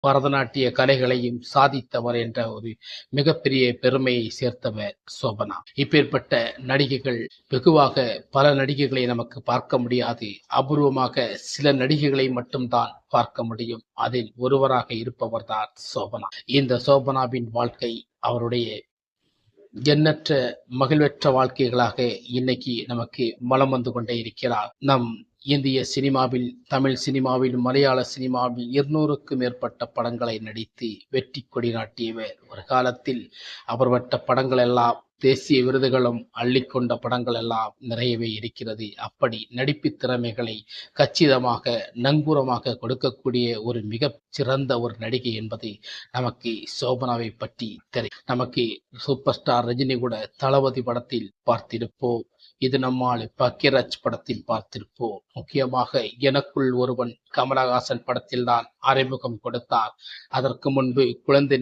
பரதநாட்டிய கலைகளையும் சாதித்தவர் என்ற ஒரு மிகப்பெரிய பெருமையை சேர்த்தவர் சோபனா. இப்பேற்பட்ட நடிகைகள் வெகுவாக பல நடிகைகளை நமக்கு பார்க்க முடியாது. அபூர்வமாக சில நடிகைகளை மட்டும்தான் பார்க்க முடியும். அதில் ஒருவராக இருப்பவர்தான் சோபனா. இந்த சோபனாவின் வாழ்க்கை அவருடைய எண்ணற்ற மகிழ்வற்ற வாழ்க்கைகளாக இன்னைக்கு நமக்கு வலம் வந்து கொண்டே இருக்கிறார். நம் இந்திய சினிமாவில், தமிழ் சினிமாவில், மலையாள சினிமாவில் 200க்கும் மேற்பட்ட படங்களை நடித்து வெற்றி கொடி நாட்டியவர். ஒரு காலத்தில் அவர் பட்ட படங்கள் எல்லாம் தேசிய விருதுகளும் அள்ளிக்கொண்ட படங்கள் எல்லாம் நிறையவே இருக்கிறது. அப்படி நடிப்பு திறமைகளை கச்சிதமாக நங்கூரமாக கொடுக்கக்கூடிய ஒரு மிக சிறந்த ஒரு நடிகை என்பது நமக்கு சோபனாவை பற்றி தெரியும். நமக்கு சூப்பர் ஸ்டார் ரஜினி கூட தளபதி படத்தில் பார்த்திருப்போம். இது நம்மால் பாக்கியராஜ் படத்தில் பார்த்திருப்போம். முக்கியமாக எனக்குள் ஒருவன் கமலஹாசன் படத்தில் தான் அறிமுகம் கொடுத்தார். அதற்கு முன்பு குழந்தை